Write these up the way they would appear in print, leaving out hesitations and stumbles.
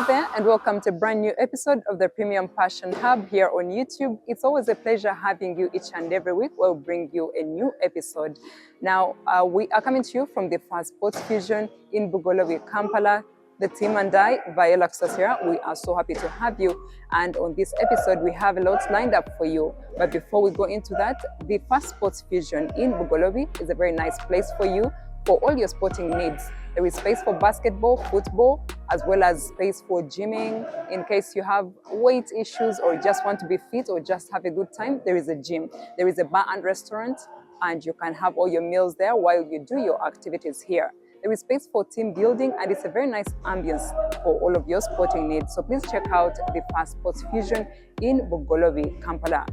there, and welcome to a brand new episode of the Premium Passion Hub here on YouTube. It's always a pleasure having you each and every week. We'll bring you a new episode. Now, we are coming to you from the Fast Sports Fusion in Bugolobi, Kampala. The team and I, Viola Kusasira, we are so happy to have you. And on this episode, we have a lot lined up for you. But before we go into that, the Fast Sports Fusion in Bugolobi is a very nice place for you for all your sporting needs. There is space for basketball, football, as well as space for gymming. In case you have weight issues or just want to be fit or just have a good time, there is a gym. There is a bar and restaurant, and you can have all your meals there while you do your activities here. There is space for team building, and it's a very nice ambience for all of your sporting needs. So please check out the Fast Sports Fusion in Bugolobi, Kampala.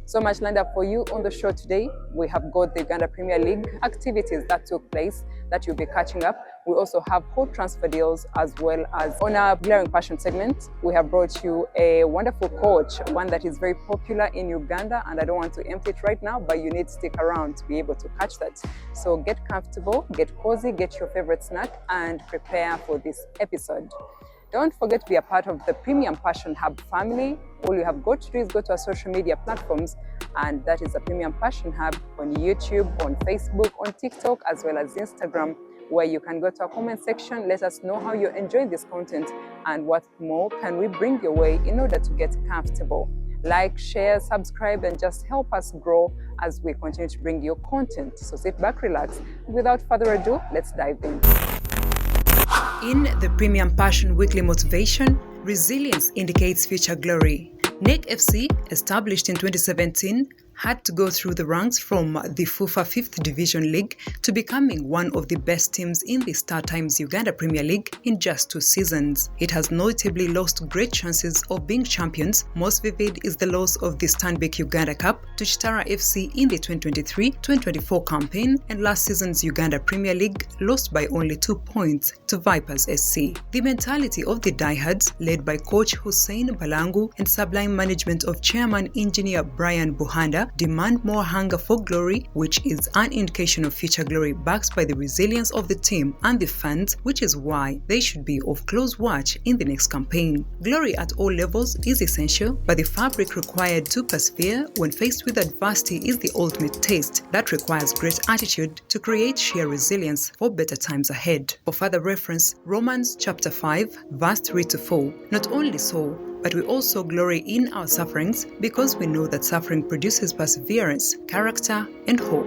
So much lined up for you on the show today. We have got the Uganda Premier League activities that took place that you'll be catching up. We also have hot transfer deals, as well as on our Glaring Passion segment, we have brought you a wonderful coach, one that is very popular in Uganda, and I don't want to empty it right now, but you need to stick around to be able to catch that. So get comfortable, get cozy, get your favorite snack, and prepare for this episode. Don't forget to be a part of the Premium Passion Hub family. All you have got to do is go to our social media platforms, and that is the Premium Passion Hub on YouTube, on Facebook, on TikTok, as well as Instagram, where you can go to our comment section, let us know how you're enjoying this content and what more can we bring your way in order to get comfortable. Like, share, subscribe, and just help us grow as we continue to bring you content. So sit back, relax. Without further ado, let's dive in. In the Premium Passion Weekly Motivation, resilience indicates future glory. NEC FC, established in 2017, had to go through the ranks from the FUFA 5th Division League to becoming one of the best teams in the StarTimes Uganda Premier League in just 2 seasons. It has notably lost great chances of being champions. Most vivid is the loss of the Stanbic Uganda Cup to Kinyara FC in the 2023-2024 campaign, and last season's Uganda Premier League lost by only 2 points to Vipers SC. The mentality of the diehards, led by Coach Hussein Mbalangu and sublime management of Chairman Engineer Brian Buhanda, demand more hunger for glory, which is an indication of future glory backed by the resilience of the team and the fans, which is why they should be of close watch in the next campaign. Glory at all levels is essential, but the fabric required to persevere when faced with adversity is the ultimate test that requires great attitude to create sheer resilience for better times ahead. For further reference, Romans chapter 5, verse 3-4. Not only so, but we also glory in our sufferings because we know that suffering produces perseverance, character, and hope.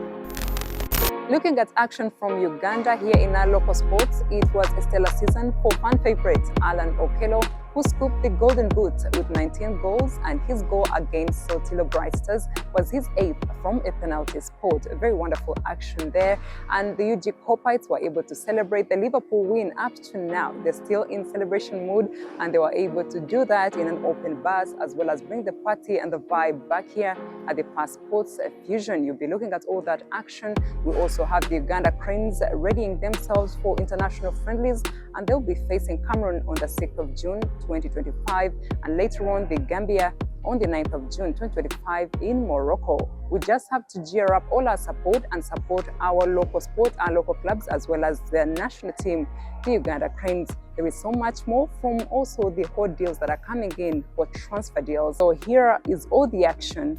Looking at action from Uganda here in our local sports, it was a stellar season for fan favorite Alan Okello, who scooped the Golden Boot with 19 goals, and his goal against Sotilo Bright Stars was his 8th from a penalty spot. A very wonderful action there, and the UG Copites were able to celebrate the Liverpool win. Up to now, they're still in celebration mood, and they were able to do that in an open bus, as well as bring the party and the vibe back here at the Fast Sports Fusion. You'll be looking at all that action. We also have the Uganda Cranes readying themselves for international friendlies, and they'll be facing Cameroon on the 6th of June 2025, and later on the Gambia on the 9th of June 2025 in Morocco. We just have to gear up all our support and support our local sport, our local clubs, as well as the national team, the Uganda Cranes. There is so much more from also the hot deals that are coming in for transfer deals. So here is all the action.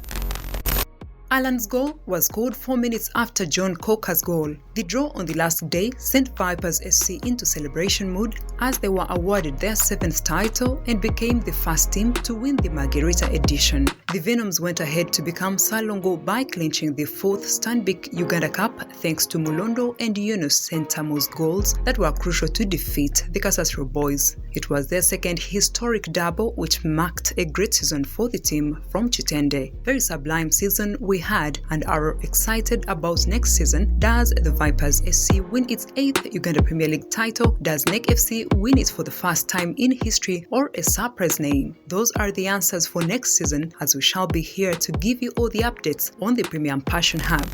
Alan's goal was scored 4 minutes after John Coker's goal. The draw on the last day sent Vipers SC into celebration mood as they were awarded their 7th title and became the first team to win the Margarita edition. The Venoms went ahead to become Salongo by clinching the 4th Stanbic Uganda Cup thanks to Mulondo and Yunus Sentamo's goals that were crucial to defeat the Kasasro boys. It was their 2nd historic double, which marked a great season for the team from Chitende. Very sublime season we had and are excited about next season. Does the Vipers SC win its 8th Uganda Premier League title? Does NEC FC win it for the first time in history, or a surprise name? Those are the answers for next season, as we shall be here to give you all the updates on the Premium Passion Hub.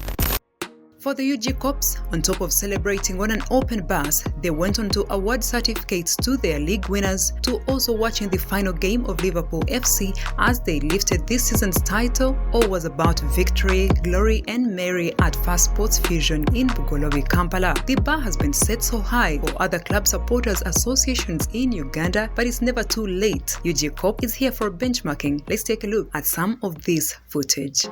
For the UG Corps, on top of celebrating on an open bus, they went on to award certificates to their league winners, to also watching the final game of Liverpool FC as they lifted this season's title. All was about victory, glory and merry at Fast Sports Fusion in Bugolobi, Kampala. The bar has been set so high for other club supporters associations in Uganda, but it's never too late. UG Corp is here for benchmarking. Let's take a look at some of this footage.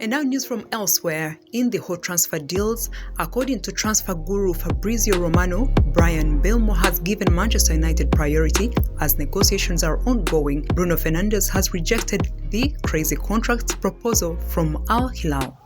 And now news from elsewhere. In the hot transfer deals, according to transfer guru Fabrizio Romano, Brian Bilmo has given Manchester United priority as negotiations are ongoing. Bruno Fernandes has rejected the crazy contract proposal from Al Hilal.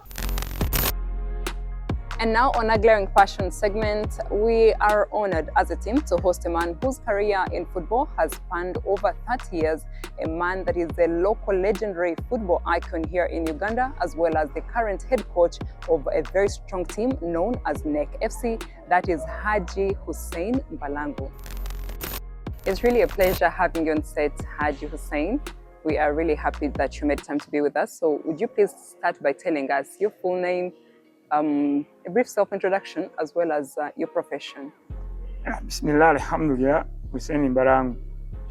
And now on a Glaring Passion segment, we are honored as a team to host a man whose career in football has spanned over 30 years, a man that is a local legendary football icon here in Uganda, as well as the current head coach of a very strong team known as NEC FC, that is Hajji Hussein Mbalangu. It's really a pleasure having you on set, Hajji Hussein. We are really happy that you made time to be with us. So would you please start by telling us your full name, a brief self-introduction, as well as your profession. Bismillah, alhamdulillah, Hussein Mbalangu,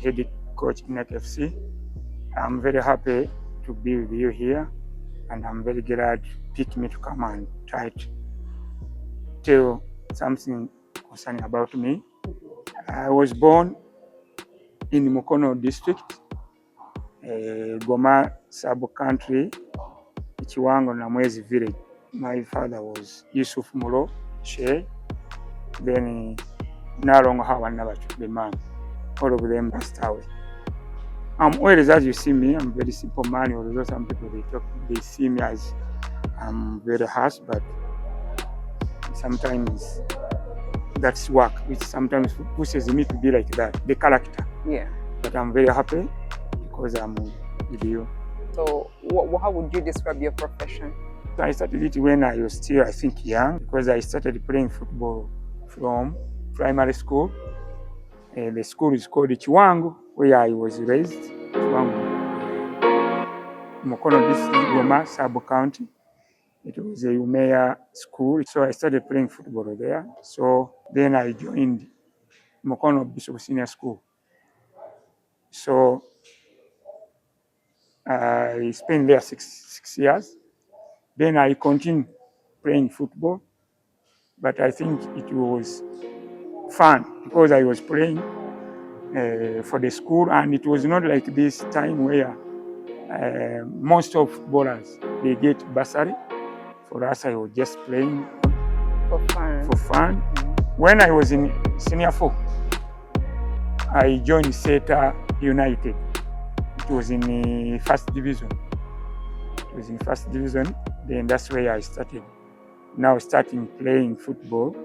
head coach in NEC FC. I'm very happy to be with you here, and I'm very glad you picked me to come and try to tell something concerning about me. I was born in Mukono district, Goma sub-country, Chiwango Namwezi village. My father was Yusuf Muro Shey, then Narongo Hawa Nabach, the man. All of them passed away. Always, as you see me, I'm a very simple man. Although some people they see me as I'm very harsh, but sometimes that's work, which sometimes pushes me to be like that, the character. Yeah. But I'm very happy because I'm with you. So, how would you describe your profession? I started it when I was still, I think, young, because I started playing football from primary school. The school is called Chiwango, where I was raised. Chiwango, Mukono district, Goma sub-county. It was a Umea school, so I started playing football there. So then I joined Mukono Bishop Senior School. So I spent there six years. Then I continued playing football, but I think it was fun because I was playing for the school, and it was not like this time where most of footballers, they get bursary. For us, I was just playing For fun. When I was in Senior 4, I joined Seta United. It was in the first division. Then that's where I started. Now starting playing football,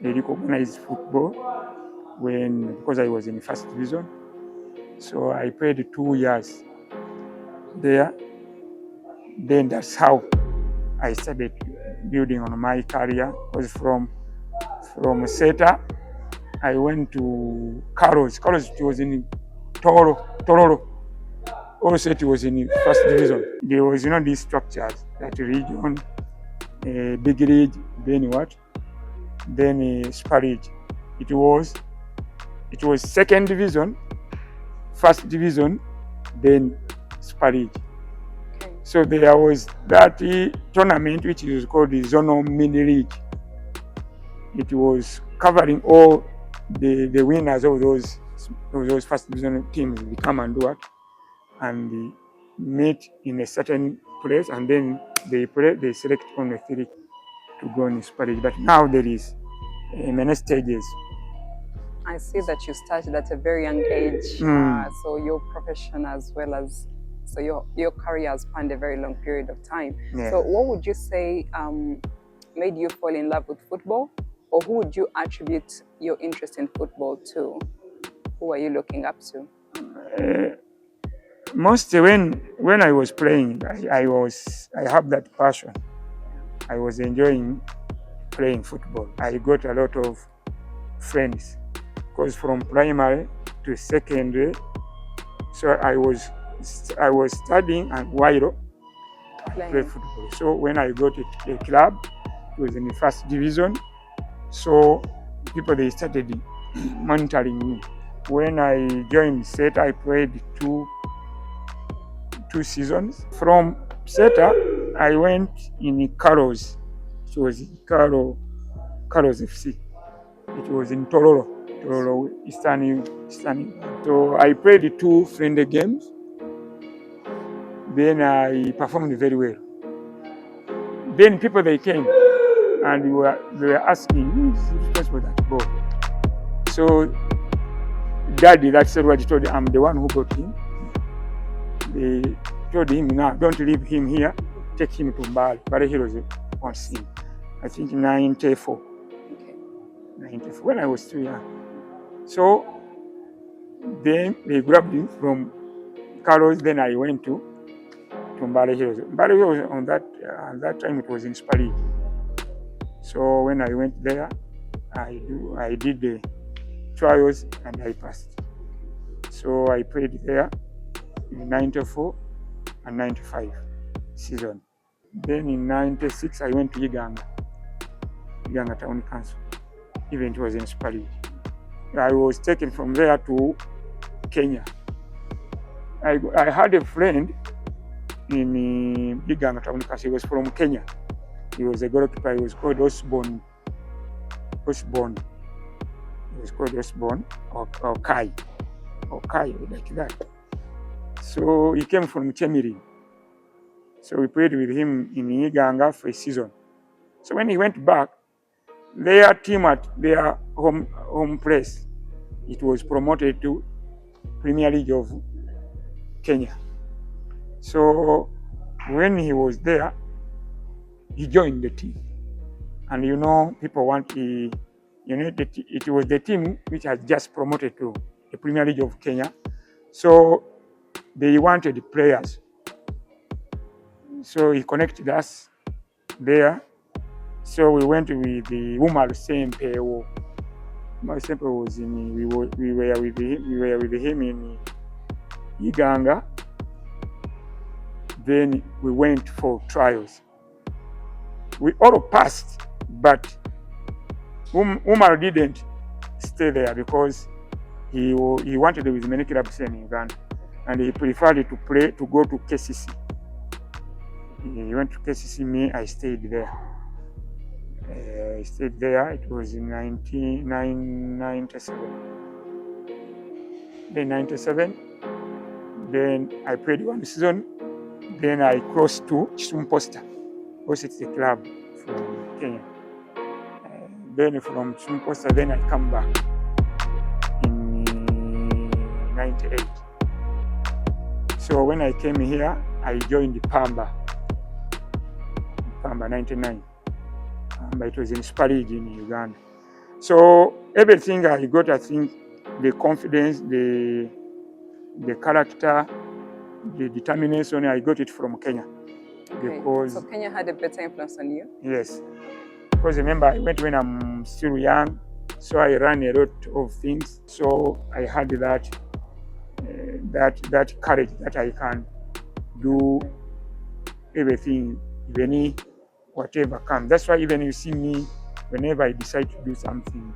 they recognized football because I was in the first division. So I played 2 years there. Then that's how I started building on my career. Because from Seta, I went to Carlos. Carlos was in Tororo. Also, it was in the first division. There was, these structures, that region, big league, then what? Then Super League. It was second division, first division, then Super League. Okay. So there was that tournament which was called the Zonal Mini League. It was covering all the winners of those first division teams. They come and do it. And they meet in a certain place, and then they select only 3 to go in Super League. But now there is many stages. I see that you started at a very young age, so your profession as well as your career has spanned a very long period of time. Yeah. So what would you say made you fall in love with football, or who would you attribute your interest in football to? Who are you looking up to? Mostly when I was playing, I have that passion. I was enjoying playing football. I got a lot of friends because from primary to secondary, so I was studying and while I played football. So when I got a club, it was in the first division. So people, they started monitoring me. When I joined SETA, I played two seasons. From SETA, I went in Carlos. It was Carlos FC. It was in Tororo, Eastern. So I played 2 friendly games. Then I performed very well. Then people, they came and they were asking, who is responsible for that ball? So Daddy, that's what he told him, I'm the one who got him. They told him, now don't leave him here, take him to Mbale. Mbale Heroes wants him. I think 94. Okay. 94, when I was too young. So then they grabbed him from Carlos. Then I went to Mbale Heroes. Mbale Heroes at that time it was in Spali. So when I went there, I did the trials and I passed. So I played there in 94 and 95 season. Then in 96 I went to Uganda Town Council. Event was in Spali. I was taken from there to Kenya. I had a friend in Uganda Town Council. He was from Kenya. He was a goalkeeper. He was called Osborne. He was called Osborne or Kai, like that. So he came from Chemiri. So we played with him in Uganda for a season. So when he went back, their team at their home place, it was promoted to Premier League of Kenya. So when he was there, he joined the team. And people want it was the team which had just promoted to the Premier League of Kenya. So they wanted players. So he connected us there. So we went with the Umar Sempe. Umar Sempe was we were with him in Uganda. Then we went for trials. We all passed, but Umar didn't stay there because he wanted with many clubs in Uganda, and he preferred to go to KCC. He went to KCC. Me, I stayed there. It was in 1997. Then 97. Then I played 1 season. Then I crossed to Kisumu Posta. Posta is a club from Kenya. Then from Kisumu Posta, then I come back in 98. So when I came here, I joined Pamba 99. It was in Spali in Uganda. So everything I got, I think, the confidence, the character, the determination, I got it from Kenya. Okay. Because, so Kenya had a better influence on you? Yes. Because remember, I went when I'm still young, so I ran a lot of things. So I had that courage that I can do everything, even whatever comes. That's why even you see me, whenever I decide to do something,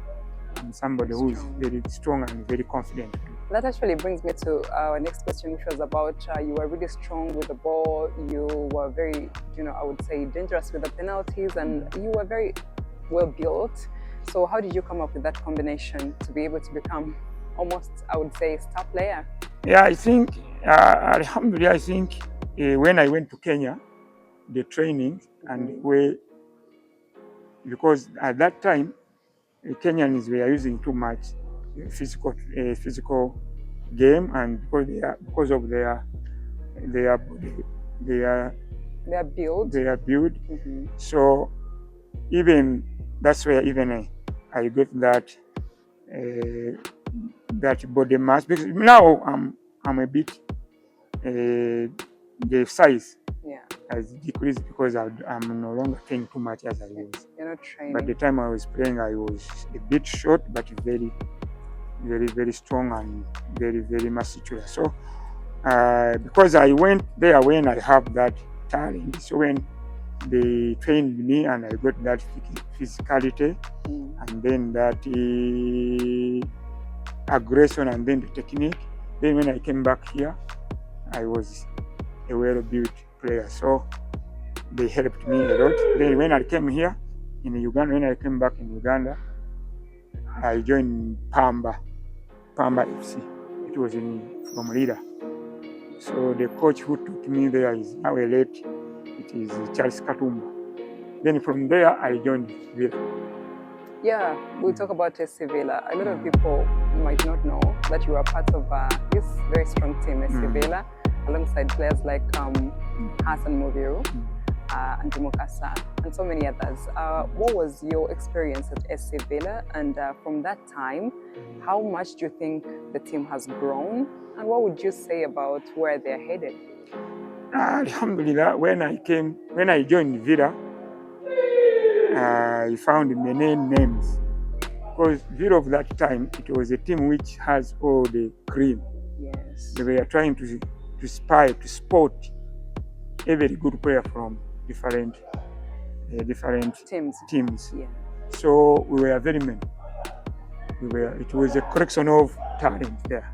I'm somebody who is very strong and very confident. That actually brings me to our next question, which was about you were really strong with the ball. You were very, I would say, dangerous with the penalties, and you were very well built. So how did you come up with that combination to be able to become almost, I would say, star player? Yeah, I think, Alhamdulillah, when I went to Kenya, the training and the way, because at that time, Kenyans were using too much physical game, and because of their body, their build. Mm-hmm. So even that's where even I got that body mass, because now I'm a bit the size has decreased because I'm no longer training too much as I was. You're not training. But the time I was playing, I was a bit short, but very, very, very strong and very, very muscular. So because I went there when I have that talent, so when they trained me and I got that physicality and then that aggression and then the technique, then when I came back here, I was a well-built player. So they helped me a lot. Then when I came here in Uganda, when I came back in Uganda, I joined Pamba FC. It was from Lida. So the coach who took me there is now a late. It is Charles Katumba. Then from there, I joined Villa. Yeah, we'll talk about SC Villa. A lot of people might not know that you are part of this very strong team, SC Villa, alongside players like Hassan Moviru, Andy Mukasa, and so many others. What was your experience at SC Villa? And from that time, how much do you think the team has grown? And what would you say about where they're headed? Alhamdulillah, when I joined Villa, I found many names. Because Villa of that time, it was a team which has all the cream. Yes. They were trying to spot a very good player from different teams. Yeah. So we were very many. It was a collection of talent there.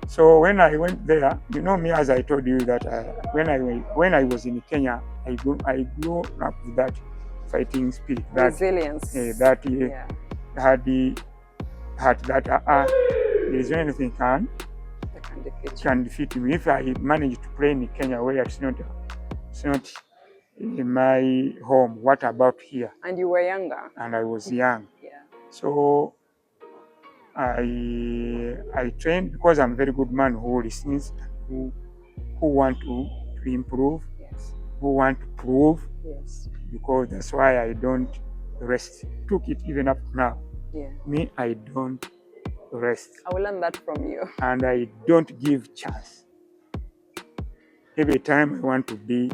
So when I went there, you know me, as I told you that when I was in Kenya, I grew up with that fighting spirit, that resilience, had that there is anything can defeat me. If I manage to play in Kenya, where it's not in my home, what about here? And you were younger. And I was young. Yeah. So I trained because I'm a very good man who listens, who want to improve, who want to prove, because that's why I don't rest. Took it even up now. Yeah. Me, I don't rest. I will learn that from you. And I don't give chance. Every time I want to be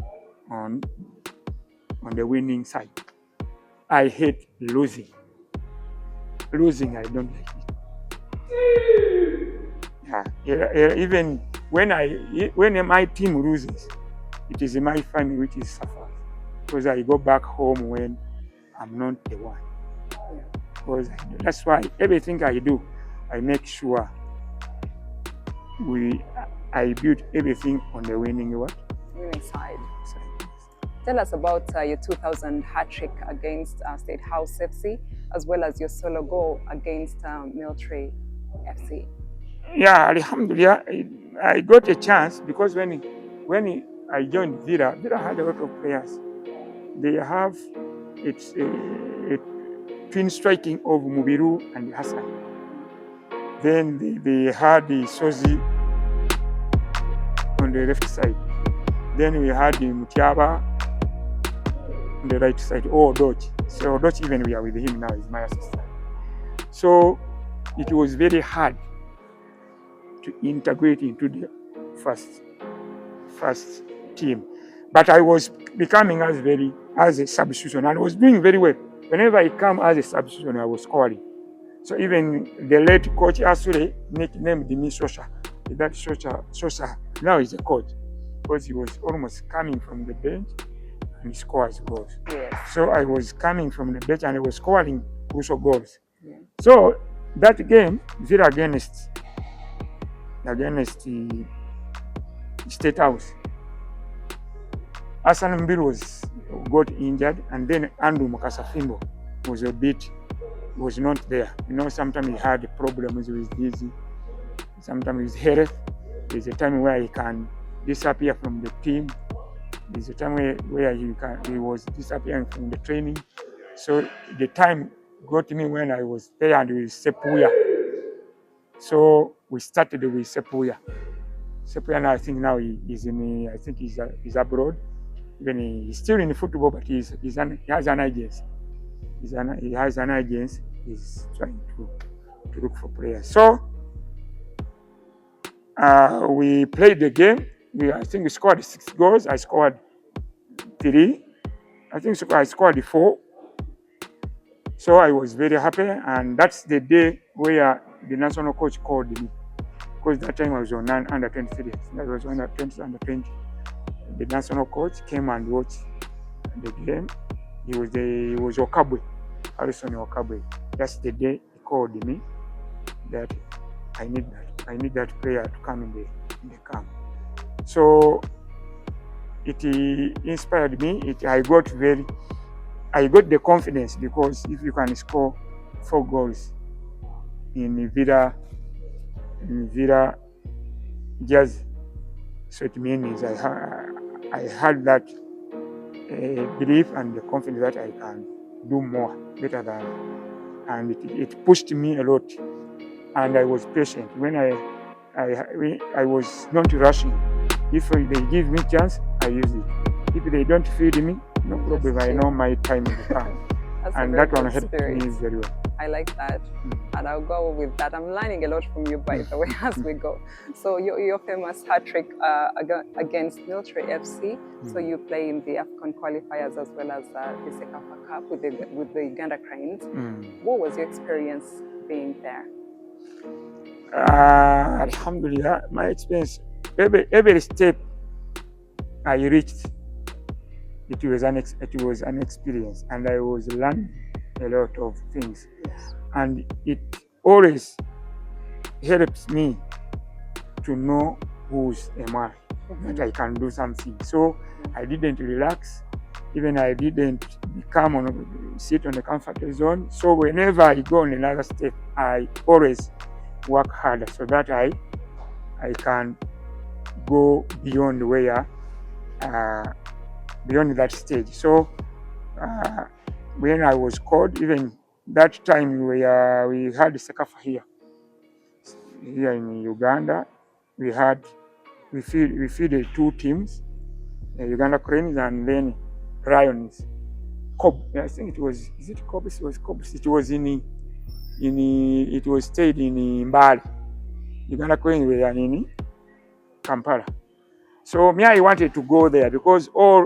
on the winning side. I hate losing. Losing, I don't like it. Even when my team loses, it is my family which is suffers, because I go back home when I'm not the one. Because that's why everything I do, I make sure I build everything on the winning side. Tell us about your 2000 hat-trick against State House FC, as well as your solo goal against Military FC. Yeah, Alhamdulillah, I got a chance because when I joined Villa had a lot of players. They have a twin striking of Mubiru and Hassan. Then they had the Sozi on the left side. Then we had the Mutiaba on the right side, or Dodge. So Dodge, even we are with him now, is my assistant. So it was very hard to integrate into the first team. But I was becoming as a substitution, and I was doing very well. Whenever I come as a substitution, I was scoring. So even the late coach Asure nicknamed me Shosha. That Shosha now is a coach, because he was almost coming from the bench and he scores goals. Yes. So I was coming from the bench and I was scoring crucial goals. Yeah. So that game, Villa against the State House, Hassan Mbiru got injured, and then Andrew Mukasafimbo was not there. You know, sometimes he had problems with dizzy, sometimes with health. There's a time where he can disappear from the team. There's a time where he was disappearing from the training. So the time got me when I was there and with Sepuya. So we started with Sepuya. Sepuya now, I think now he's he's abroad. Even he's still in football, but he has an agency. He has an agency. He's trying to look for players. So we played the game. I think we scored 6 goals. I scored 3. I think I scored 4. So I was very happy, and that's the day where the national coach called me, because that time I was on under 23. That was under 20. The national coach came and watched the game. He was Okabwe, Harrison Okabwe. That's the day he called me that I need that player to come in the camp. So it inspired me. I got the confidence, because if you can score 4 goals in Villa Jazz, so it means I had that belief and the confidence that I can do more, better than, and it pushed me a lot. And I was patient. When I was not rushing. If they give me chance, I use it. If they don't feed me, no problem. I know my time in the camp. And that one helped me very well. I like that. And I'll go with that. I'm learning a lot from you, by the way, as we go. So your famous hat-trick against Military FC. So you play in the African qualifiers as well as the Sekafa Cup with the Uganda Cranes. What was your experience being there? Alhamdulillah, my experience, every step I reached, it was an experience, and I was learning a lot of things. Yes. And it always helps me to know who's am I, that I can do something. So I didn't relax, even I didn't sit on the comfort zone. So whenever I go on another step, I always work harder so that I can go beyond beyond that stage. So when I was called, even that time we had Sekafa here in Uganda. We feeded 2 teams, Uganda Cranes and then Lions. I think it was, is it Cobus? It was Cobus. It was it was stayed in Mbali. Uganda Cranes were in Kampala. So me, I wanted to go there because all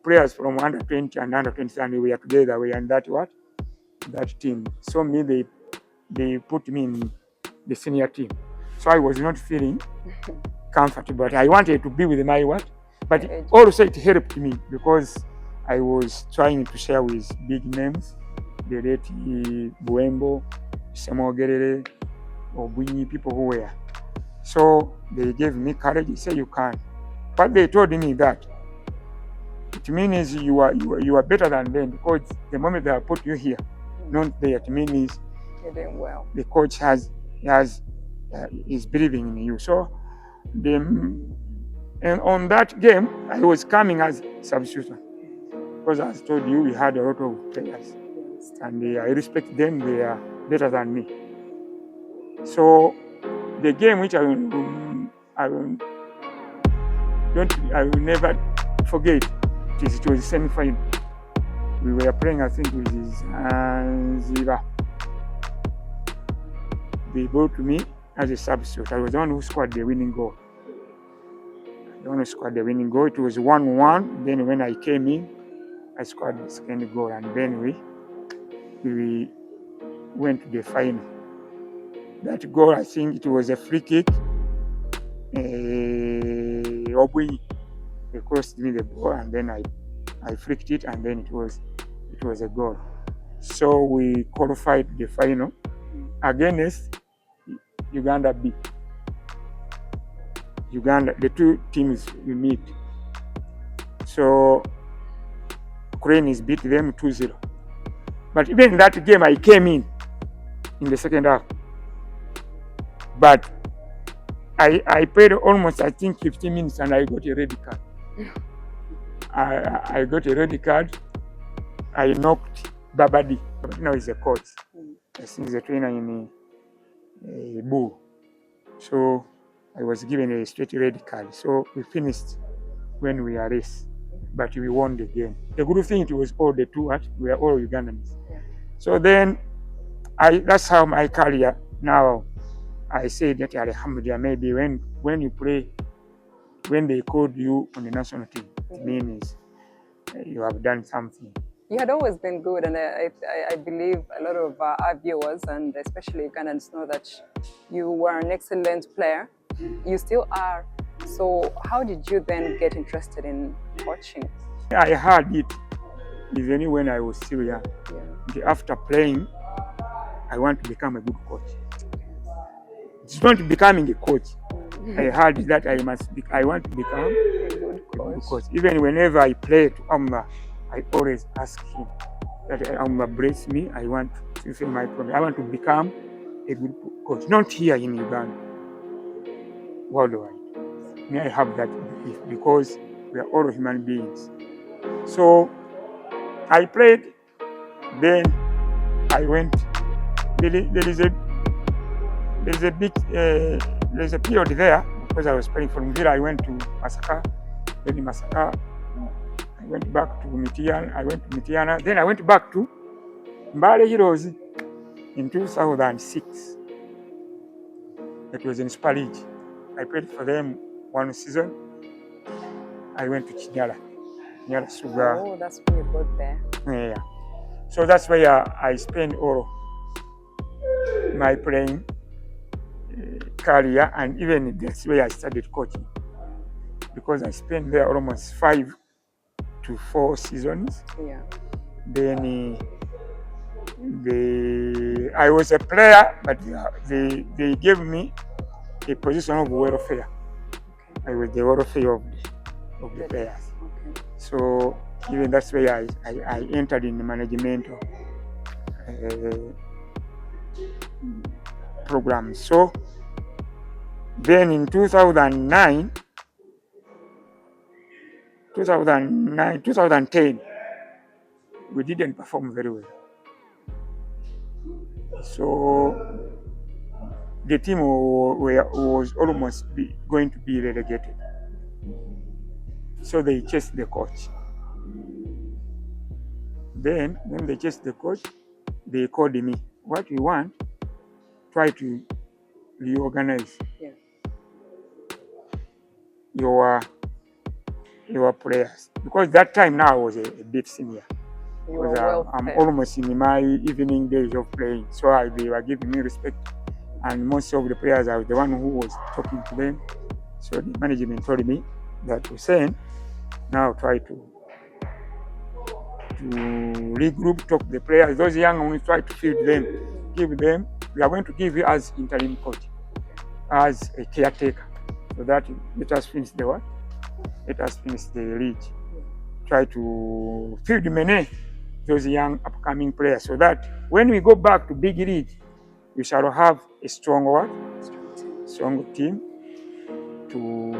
players from under 20 and under 23 we were together. We were in that team. So me, they put me in the senior team. So I was not feeling comfortable. But I wanted to be with my But also it helped me because I was trying to share with big names, the late Buembo, Semogerere, Obwini, people who were. So they gave me courage. They said you can. But they told me that it means you are better than them, because the moment they put you here, not there, it means you're doing well. The coach is believing in you. So and on that game, I was coming as substitute, because as I told you, we had a lot of players, and I respect them. They are better than me. So the game which I will never forget, it was the semi-final. We were playing, I think, with Zanzibar. They brought me as a substitute. I was the one who scored the winning goal. It was 1-1. Then when I came in, I scored the second goal, and then we went to the final. That goal, I think it was a free kick. Obwini, they crossed me the ball, and then I flicked it, and then it was a goal. So we qualified the final against Uganda B. Uganda, the 2 teams we meet. So Cranes beat them 2-0. But even in that game, I came in the second half. But I played almost, I think, 15 minutes, and I got a red card. I got a red card. I knocked Babadi. Now he's a coach. I think he's a trainer in a bull. So I was given a straight red card. So we finished when we are race, but we won the game. The good thing, it was all the two, we are all Ugandans. So then that's how my career now. I say that alhamdulillah, maybe when you play, when they called you on the national team, it means you have done something. You had always been good, and I believe a lot of our viewers, and especially Ugandans, know that you were an excellent player. You still are. So how did you then get interested in coaching? I had it even when I was still young. After playing, I want to become a good coach. It's not becoming a coach. I heard that I want to become a good coach. Even whenever I play to Amma, I always ask him that Amma bless me. I want to fulfill my promise. I want to become a good coach. Not here in Uganda, worldwide. May I have that belief, because we are all human beings. So I played, then I went. There's a period there, because I was playing from Mvira. I went to Masaka, then in Masaka I went back to Mitiana. Then I went back to Mbale Heroes in 2006. It was in Spalage. I played for them one season. I went to Kinyara Sugar. Oh, that's when you got there. Yeah. So that's where I spent all my playing career, and even that's where I started coaching, because I spent there almost 5 to 4 seasons. Yeah. Then I was a player, but they gave me a position of welfare. I was the welfare of the players. Okay. So even that's where I entered in the management program. So then in 2010, we didn't perform very well. So the team was almost going to be relegated. So they chased the coach. Then when they chased the coach, they called me. What we want, try to reorganize your players. Because that time now I was a bit senior. I'm almost in my evening days of playing. So they were giving me respect. And most of the players, I was the one who was talking to them. So the management told me that Hussein, now try to regroup, talk to the players. Those young ones, try to feed them, give them. We are going to give you as interim coach, as a caretaker, so that let us finish the what? Let us finish the league. Try to feed many those young upcoming players, so that when we go back to big league, we shall have a strong what? Strong team to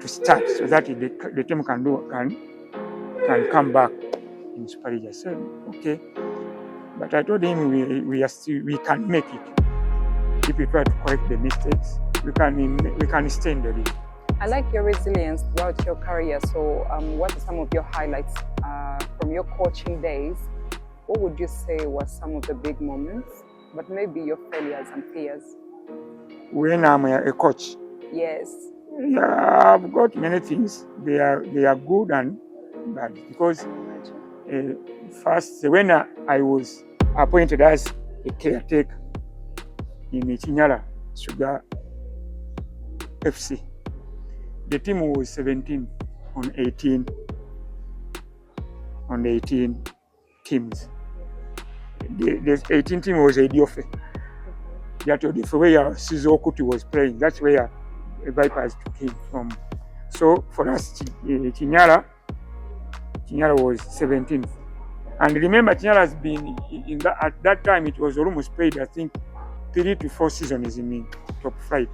start, so that the team can come back in Super League. I said, okay. But I told him we can make it. If we try to correct the mistakes, we can stay in the league. I like your resilience throughout your career. So what are some of your highlights from your coaching days? What would you say was some of the big moments, but maybe your failures and fears? When I'm a coach? Yes. Yeah, I've got many things. They are good and bad, because first, when I was appointed as a caretaker in Kinyara Sugar FC, the team was 17 on 18 teams. The 18 team was a Diofe. That was where Sizo Kuti was playing. That's where Vipers took him from. So for us, Kinyara was 17th. And remember, Kinyara has been at that time. It was almost played, I think, 3 to 4 seasons in the top 5.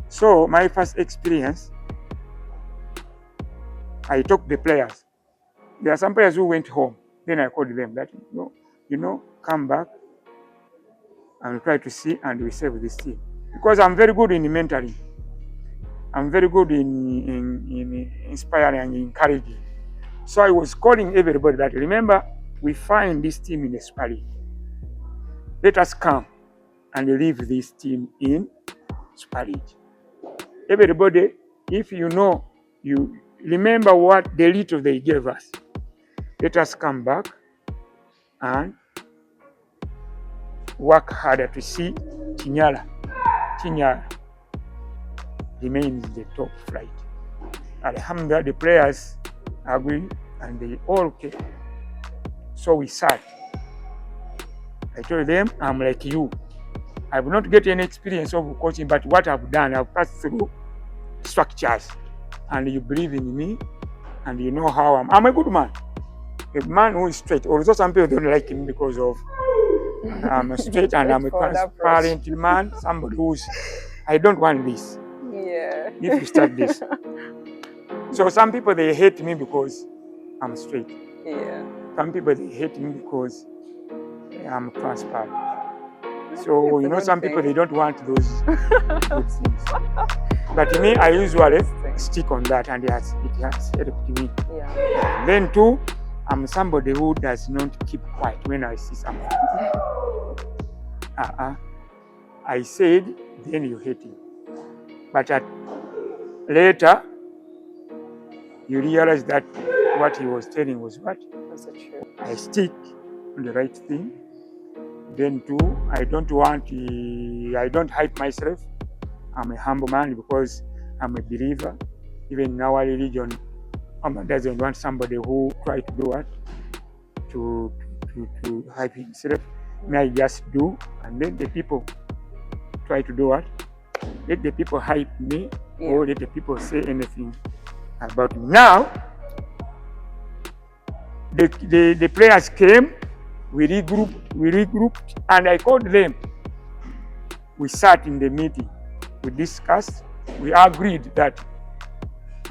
So my first experience, I talked to the players. There are some players who went home. Then I called them that, come back and we try to see and we save this team. Because I'm very good in mentoring. I'm very good in inspiring and encouraging. So I was calling everybody that, remember, we find this team in the Super League. Let us come and leave this team in Super League. Everybody, if you know, you remember what the little they gave us. Let us come back and work harder to see Kinyara remains the top flight. Alhamdulillah, the players agree and they all came. So we sat. I told them, I'm like you. I will not get any experience of coaching, but what I've done, I've passed through structures. And you believe in me, and you know how I'm a good man. A man who is straight. Although some people don't like him because of I'm straight and I'm a transparent man, somebody who's, I don't want this. Yeah. If you start this. So some people, they hate me because I'm straight. Yeah. Some people, they hate me because I'm transparent. So, you know, some people, they don't want those good things. But me, I usually stick on that, and it has helped me. Yeah. And then too, I'm somebody who does not keep quiet when I see something. I said, then you hate it. But later, you realize that what he was telling was what? That's true. I stick on the right thing. Then too, I don't hype myself. I'm a humble man because I'm a believer. Even in our religion, doesn't want somebody who try to do what? To hype himself. May I just do, and let the people try to do what? Let the people hype me, or let the people say anything about me. Now, the players came, we regrouped, and I called them. We sat in the meeting, we discussed, we agreed that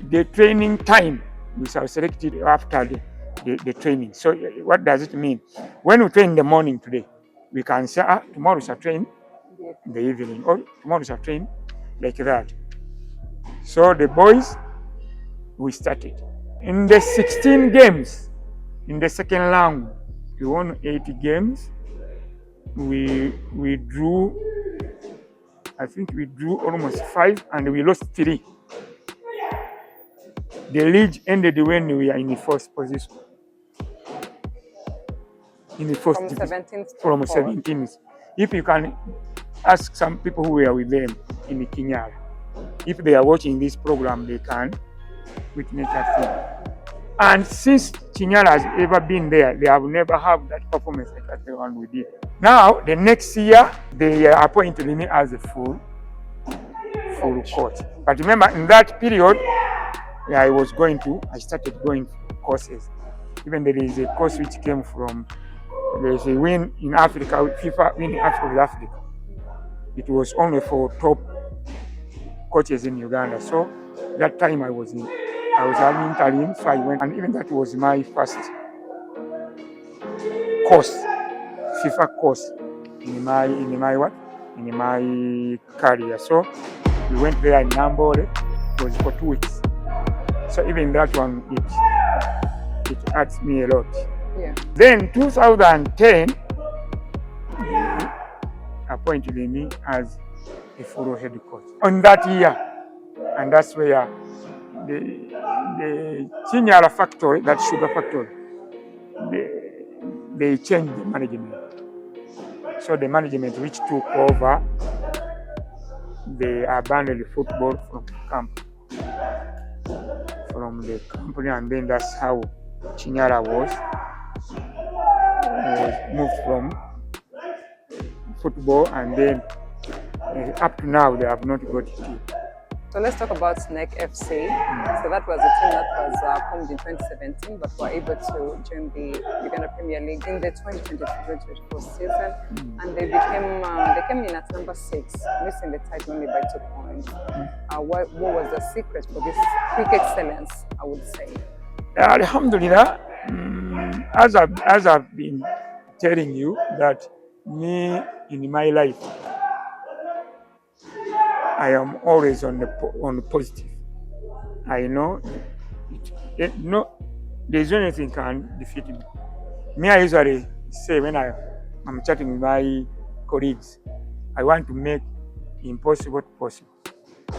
the training time we shall select it after the training. So what does it mean? When we train in the morning today, we can say, tomorrow we shall train in the evening, or tomorrow we shall train like that. So the boys, we started. In the 16 games, in the second round, we won 80 games. We drew, I think we drew almost 5, and we lost 3. The league ended when we are in the first position. In the first from 17th from 17th. If you can ask some people who were with them in the Kinyara, if they are watching this program, they can witness that thing. And since Kinyara has ever been there, they have never had that performance like that one we did. Now, the next year, they appointed me as a full coach. But remember, in that period, I started going for courses. Even there is a course which came from, there is a win in Africa, FIFA win in Africa with Africa. It was only for top coaches in Uganda. So that time I was an interim, so I went, and even that was my first course, FIFA course in my career. So we went there in Nambole. It was for 2 weeks. So even that one, it adds me a lot. Yeah. Then 2010, they appointed me as a full head coach. On that year, and that's where the Kinyara factory, that sugar factory, they changed the management. So the management which took over, they abandoned football from the company, and then that's how Kinyara was moved from football, and then up to now they have not got it. So let's talk about NEC FC. So that was a team that was formed in 2017, but were able to join the Uganda Premier League in the 2023-2024 season, and they came in at number 6, missing the title only by 2 points. What was the secret for this quick excellence, I would say? Alhamdulillah, as I've been telling you, that Me, in my life, I am always on the positive. I know no, there's anything can defeat me. Me, I usually say when I'm chatting with my colleagues, I want to make impossible possible.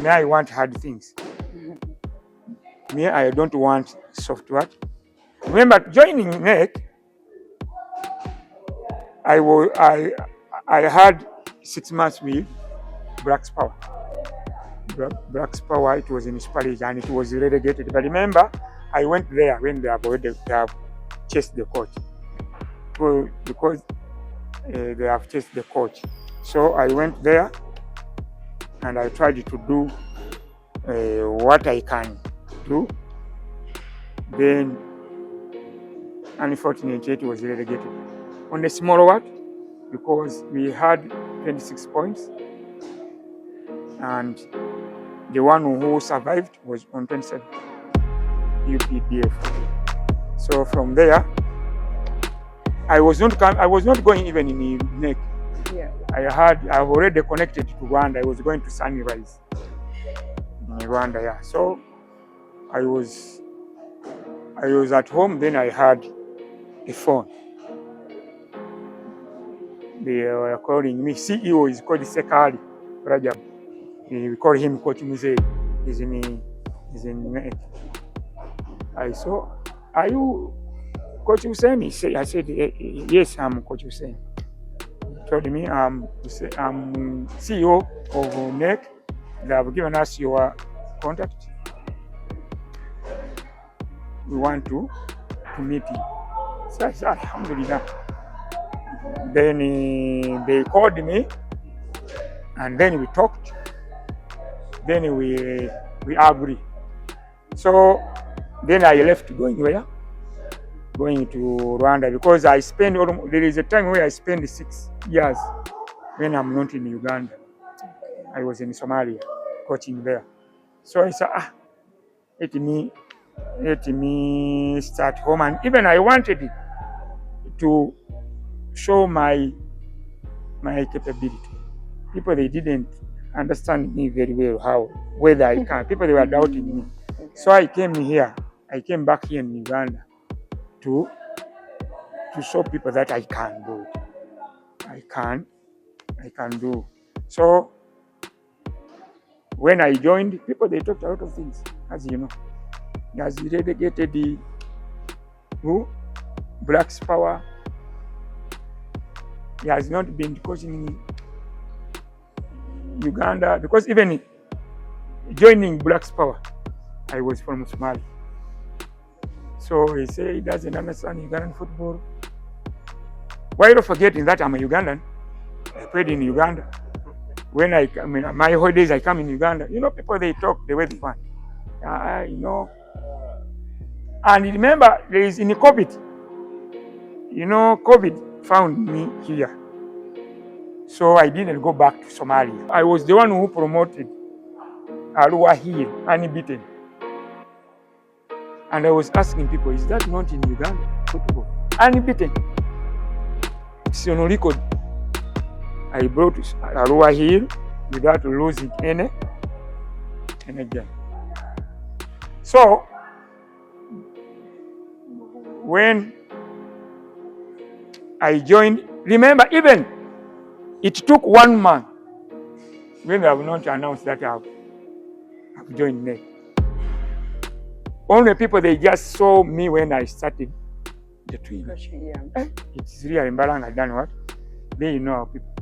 Me, I want hard things. Me, I don't want soft work. Remember, joining NEC, I had 6 months with Black's Power. Black's Power, it was in Spanish and it was relegated. But remember, I went there when they have chased the coach. Because they have chased the coach. So I went there and I tried to do what I can do. Then, unfortunately, it was relegated. On the smaller work, because we had 26 points and the one who survived was on 27, UPDF. So from there, I was not going even in NEC. Yeah. I've already connected to Rwanda. I was going to Sunrise in Rwanda. Yeah. So I was at home. Then I had a phone. They were calling me. CEO is called Sekali Rajab. We call him Coach Muzei. He's in NEC. I saw, are you Coach Hussein? I said, yes, I'm Coach Hussein. He told me, I'm CEO of NEC. They have given us your contact. We want to meet you. So I said, Alhamdulillah. Then they called me, and then we talked. Then we agreed. So then I left going where? Going to Rwanda, because there is a time where I spent 6 years when I'm not in Uganda. I was in Somalia coaching there. So I said, let me start home. And even I wanted to show my capability. People, they didn't understand me very well, whether I can. People, they were doubting me. So I came back here in Uganda to show people that I can do. I can do. So when I joined, people, they talked a lot of things, as you know. He has relegated the Black's Power. He has not been coaching in Uganda, because even joining Black's Power, I was from Somalia. So he said he doesn't understand Ugandan football. While forgetting that I'm a Ugandan, I played in Uganda. When my holidays, I come in Uganda. You know, people, they talk the way they want. You know. And remember, there is in COVID. You know, COVID found me here. So I didn't go back to Somalia. I was the one who promoted Arua Hill, unbeaten. And I was asking people, is that not in Uganda football? Unbeaten. It's on record. I brought Arua Hill without losing any game. So when I joined, remember, even it took 1 month when they have not announced that I've joined NEC. Only people, they just saw me when I started the training. Yeah. It's really Mbalangu had done what? They know our people.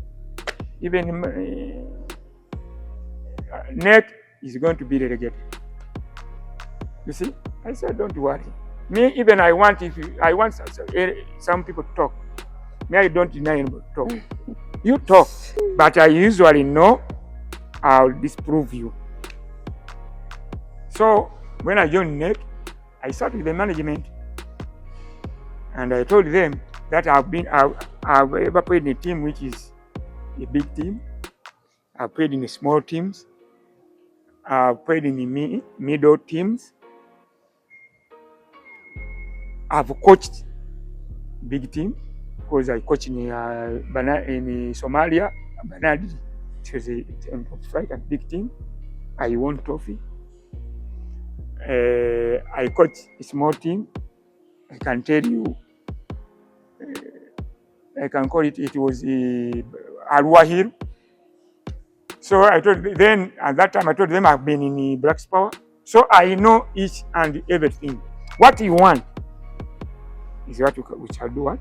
Even NEC is going to be relegated. You see? I said, don't worry. Me, even I want some people to talk. Me, I don't deny anybody to talk. You talk, but I usually know I'll disprove you. So when I joined NEC, I sat with the management and I told them that I've ever played in a team which is a big team. I've played in small teams. I've played in the middle teams. I've coached big teams. because I coach in Somalia, Banadi. It was a top flight and big team. I won trophy. I coach a small team. I can tell you, I can call it, it was Al-Wahir. So I told them, at that time, I told them I've been in Black's Power. So I know each and everything. What you want is what we shall do. What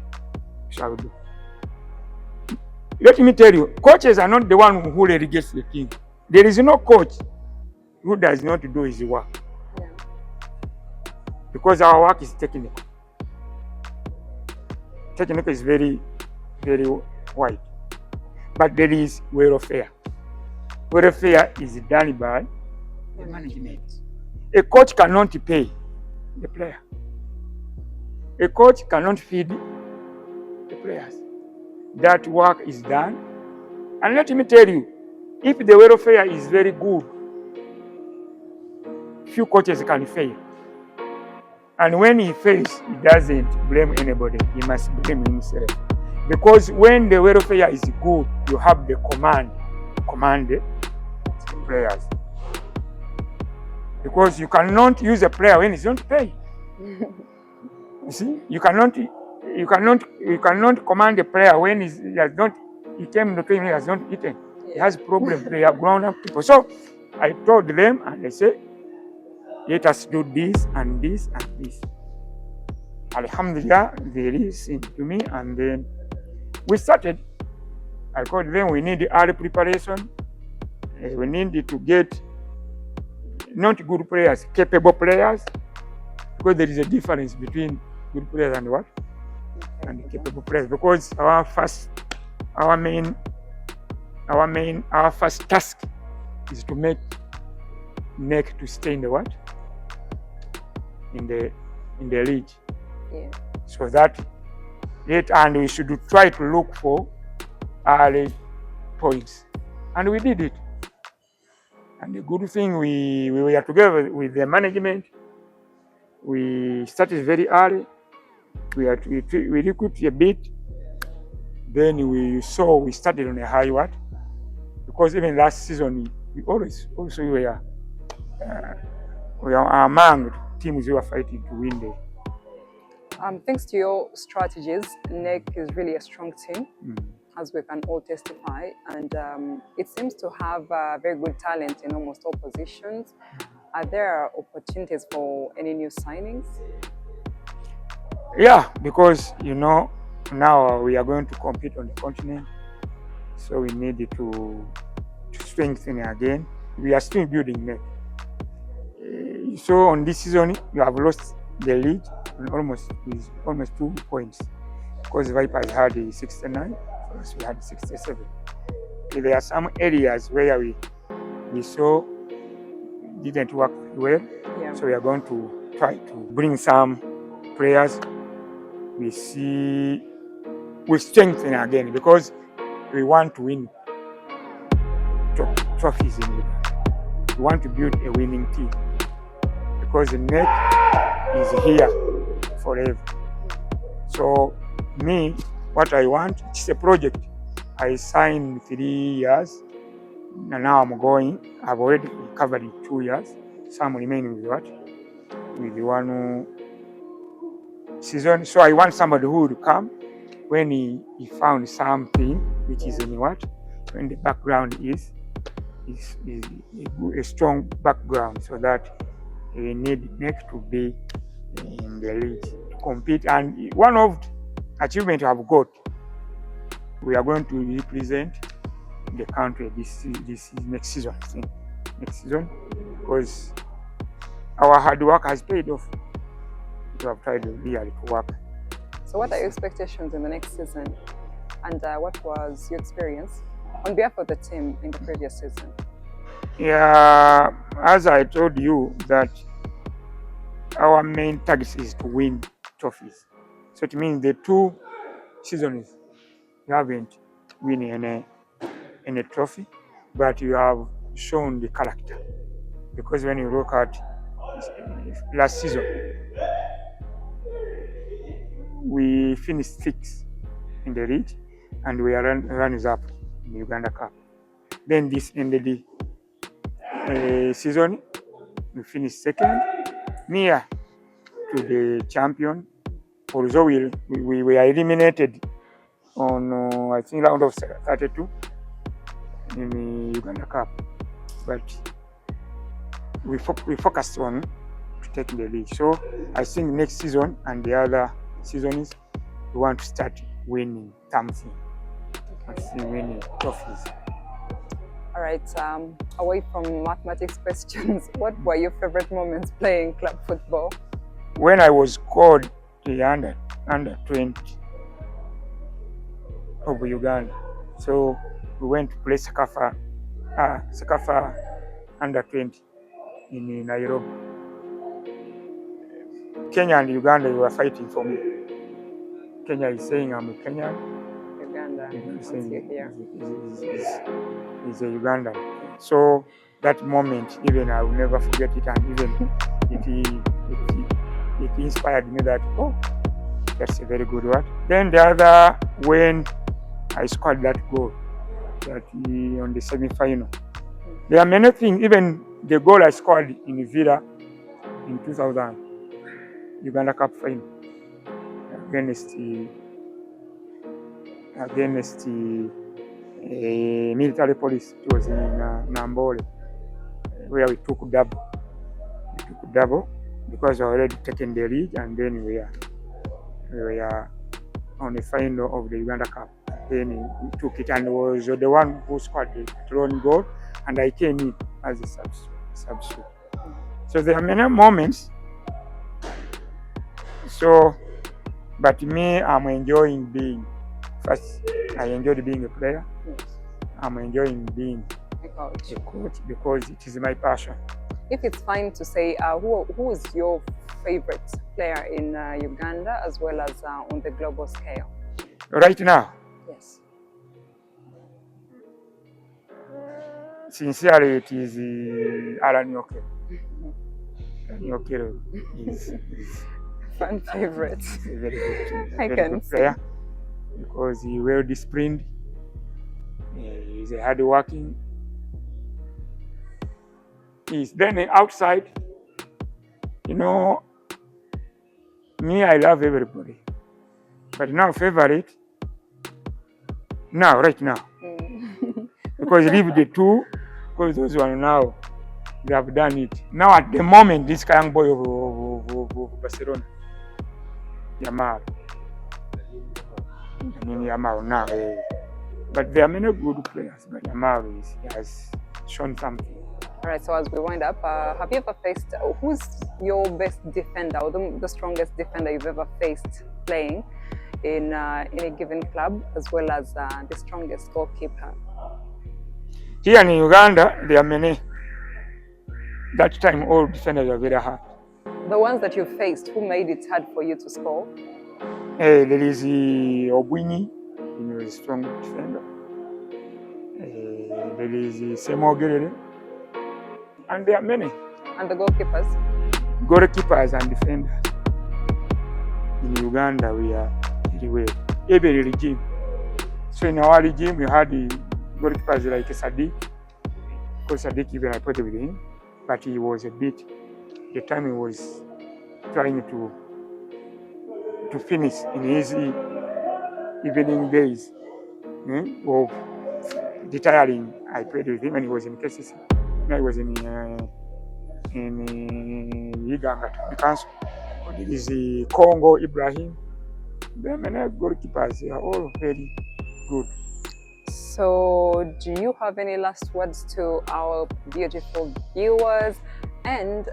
we shall do. Let me tell you, coaches are not the one who relegates the team. There is no coach who does not do his work. Yeah. Because our work is technical. Technical is very, very wide. But there is welfare. Welfare is done by the management. A coach cannot pay the player. A coach cannot feed the players. That work is done. And let me tell you, if the welfare is very good, few coaches can fail. And when he fails, he doesn't blame anybody. He must blame himself. Because when the welfare is good, you have the command the players. Because you cannot use a player when he's not paid. You see, you cannot command a player when he came to training, he has not eaten. He has problems. They are grown up people. So I told them, and they said, let us do this and this and this. Alhamdulillah, they listened to me, and then we started. I told them we need early preparation. We need to get not good players, capable players, because there is a difference between good players and what? And capable players. Because our first task is to make NEC to stay in the what? In the league. Yeah. So that and we should try to look for early points. And we did it. And the good thing, we were together with the management. We started very early. We recruited a bit. Then we started on a high what? Because even last season, we were among teams who were fighting to win the. Thanks to your strategies, NEC is really a strong team, as we can all testify, and it seems to have very good talent in almost all positions. Are there opportunities for any new signings? Yeah, because now we are going to compete on the continent, so we need to strengthen again. We are still building NEC. So on this season, you have lost the lead almost 2 points, because Vipers had 69, us we had 67. There are some areas where we saw didn't work well, so we are going to try to bring some players. We strengthen again, because we want to win trophies in Uganda. We want to build a winning team, because the NEC is here forever. So me, what I want, it's a project. I signed 3 years, and now I'm going. I've already covered 2 years. Some remaining with what? With 1 season. So I want somebody who would come when he found something which is in what? When the background is a strong background, so that we need NEC to be in the league to compete. And one of the achievements I've got, we are going to represent the country this next season. Next season, because our hard work has paid off. We have tried really to work. So what are your expectations in the next season? And what was your experience on behalf of the team in the previous season? Yeah, as I told you, that our main target is to win trophies. So it means the 2 seasons you haven't won any trophy, but you have shown the character. Because when you look at last season, we finished 6th in the league, and we are runners up in the Uganda Cup. Then this ended the season. We finished second, near to the champion. Although we were eliminated on I think round of 32 in the Uganda Cup, but we focused on taking the league. So I think next season and the other seasons we want to start winning something, winning trophies. All right. Away from mathematics questions, what were your favorite moments playing club football? When I was called the under 20 of Uganda, so we went to play Sakafa under 20 in Nairobi. Kenya and Uganda were fighting for me. Kenya is saying I'm a Kenyan. Uganda is a Ugandan. So that moment, even I will never forget it, and even it inspired me that, oh, that's a very good one. Then the other, when I scored that goal, that on the semi-final. There are many things, even the goal I scored in Villa in 2000, Uganda Cup final, against the military police. It was in Nambole, where we took double. Because we already taken the lead, and then we were on the final of the Uganda Cup. Then we took it, and was the one who scored the thrown goal, and I came in as a substitute. So there are many moments. So, but me, I'm enjoying being, first, I enjoyed being a player. Yes. I'm enjoying being a coach because it is my passion. If it's fine to say, who is your favorite player in Uganda as well as on the global scale? Right now? Yes. Sincerely, it is Alan Yokel. Yokel is fan favorite. He's a very good, I can good player because he's well disciplined. He's a hardworking. Then outside, you know, me, I love everybody. But now favorite, right now. Because leave the two, because those one now, they have done it. Now at the moment, this young boy of Barcelona, Yamal. Yamal now. But there are many good players, but Yamal has shown something. All right, so as we wind up, have you ever faced, who's your best defender or the strongest defender you've ever faced playing in a given club, as well as the strongest goalkeeper? Here in Uganda, there are many. That time, all defenders are very hard. The ones that you faced, who made it hard for you to score? There is Obwini, he was a strong defender. There is Semo Gerere. And there are many. And the goalkeepers? Goalkeepers and defenders. In Uganda, we are very well. Every regime. So in our regime, we had the goalkeepers like Sadiq. Because Sadiq, even I played with him, but he was a bit. The time he was trying to finish in his evening days of retiring. I played with him when he was in KCC. I was in Uganda, the council. There is Congo, Ibrahim. There are many goalkeepers. They are all very good. So, do you have any last words to our beautiful viewers? And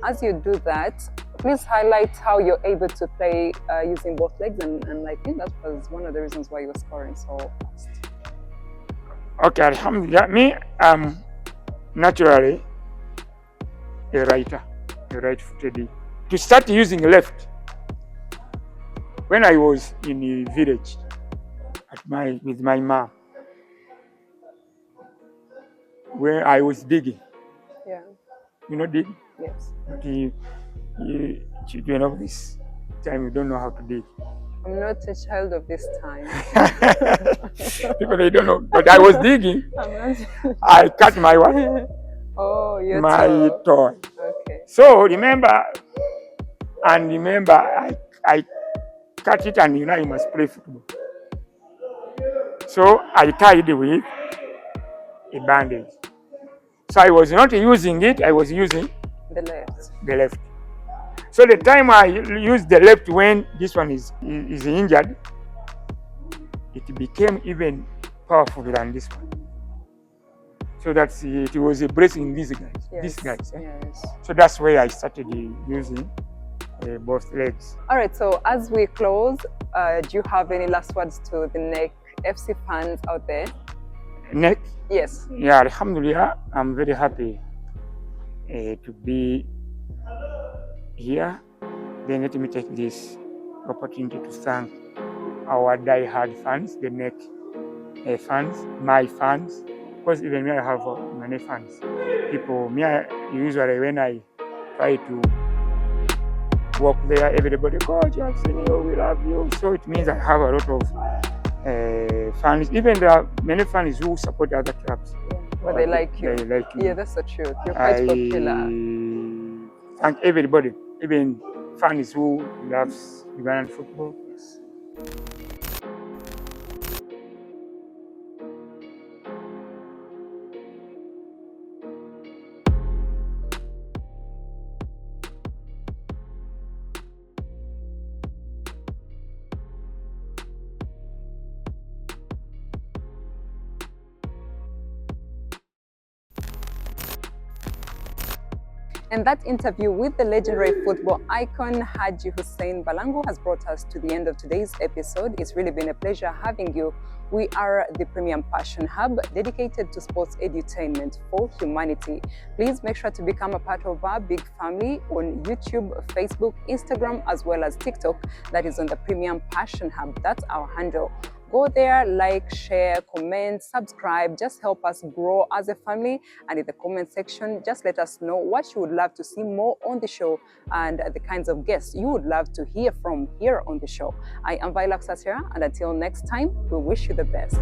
as you do that, please highlight how you're able to play using both legs. And I think that was one of the reasons why you were scoring so fast. Okay, alhamdulillah. Me, naturally a right-footed. To start using left, when I was in the village with my mom, where I was digging. Yeah. You know dig? Yes. But children of this time, you don't know how to dig. I'm not a child of this time. People, they don't know. But I was digging. I'm not. I cut my what? Oh, your My toe. toe. Okay. So remember, I cut it, and you know you must play football. So I tied with a bandage. So I was not using it, I was using The left. the left. So the time I used the left when this one is injured, it became even powerful than this one. So that's it was a blessing in these guys. Yes. These guys. Yes. So that's where I started using both legs. All right. So as we close, do you have any last words to the NEC FC fans out there? NEC? Yes. Yeah, alhamdulillah, I'm very happy to be here. Then let me take this opportunity to thank our die-hard fans, the NEC fans, my fans. Because even me, I have many fans. People, usually when I try to walk there, everybody, Coach, I've seen you, we love you. So it means I have a lot of fans. Even there are many fans who support other clubs. Yeah. But they like you. They like me. Yeah, that's the truth. You're quite popular. Thank everybody, even fans who loves Ugandan football. Yes. And that interview with the legendary football icon Hajji Hussein Mbalangu has brought us to the end of today's episode. It's really been a pleasure having you. We are the Premium Passion Hub, dedicated to sports edutainment for humanity. Please make sure to become a part of our big family on YouTube, Facebook, Instagram, as well as TikTok. That is on the Premium Passion Hub. That's our handle. Go there, like, share, comment, subscribe. Just help us grow as a family. And in the comment section, just let us know what you would love to see more on the show and the kinds of guests you would love to hear from here on the show. I am Viola Ksasira, and until next time, we wish you the best.